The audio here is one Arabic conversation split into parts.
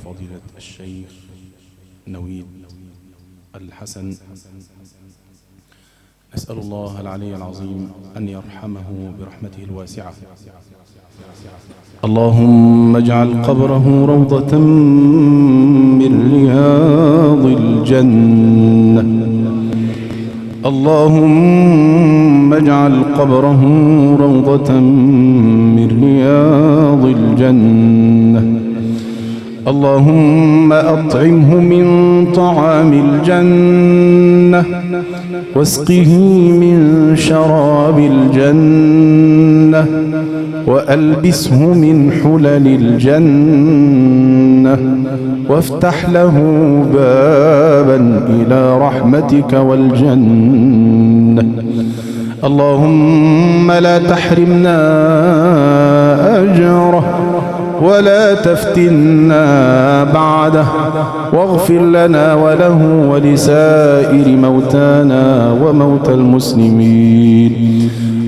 فضيلة الشيخ نويد الحسن. نسأل الله العلي العظيم أن يرحمه برحمته الواسعة. اللهم اجعل قبره روضة من رياض الجنة. اللهم اجعل قبره روضة من رياض الجنة. اللهم أطعمه من طعام الجنة واسقه من شراب الجنة وألبسه من حلل الجنة وافتح له بابا إلى رحمتك والجنة. اللهم لا تحرمنا أجره ولا تفتنا بعده، واغفر لنا وله ولسائر موتانا وموتى المسلمين.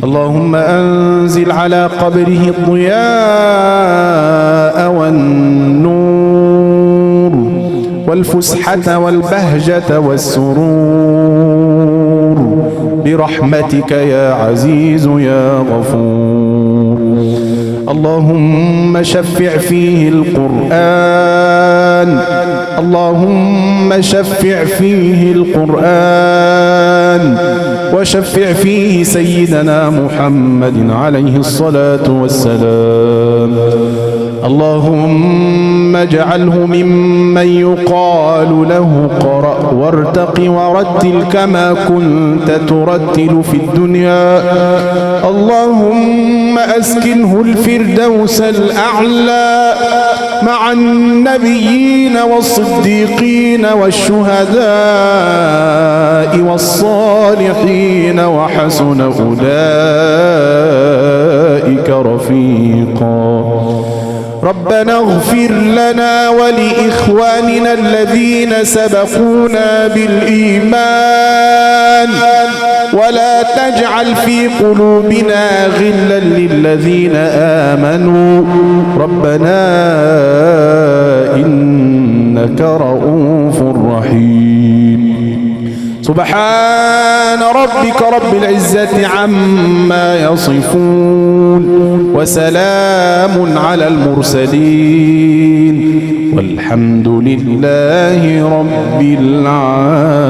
اللهم أنزل على قبره الضياء والنور والفسحة والبهجة والسرور برحمتك يا عزيز يا غفور. اللهم شفع فيه القرآن، اللهم شفع فيه القرآن، وشفع فيه سيدنا محمد عليه الصلاة والسلام. اللهم اجعله ممن يقال له قرأ وارتق ورتل كما كنت ترتل في الدنيا. اللهم أسكنه الفردوس الأعلى مع النبيين والصديقين والشهداء والصالحين وحسن أولئك رفيقا. ربنا اغفر لنا ولإخواننا الذين سبقونا بالإيمان ولا تجعل في قلوبنا غلا للذين آمنوا ربنا إنك رؤوف رحيم. سبحان ربك رب العزة عما يصفون وسلام على المرسلين والحمد لله رب العالمين.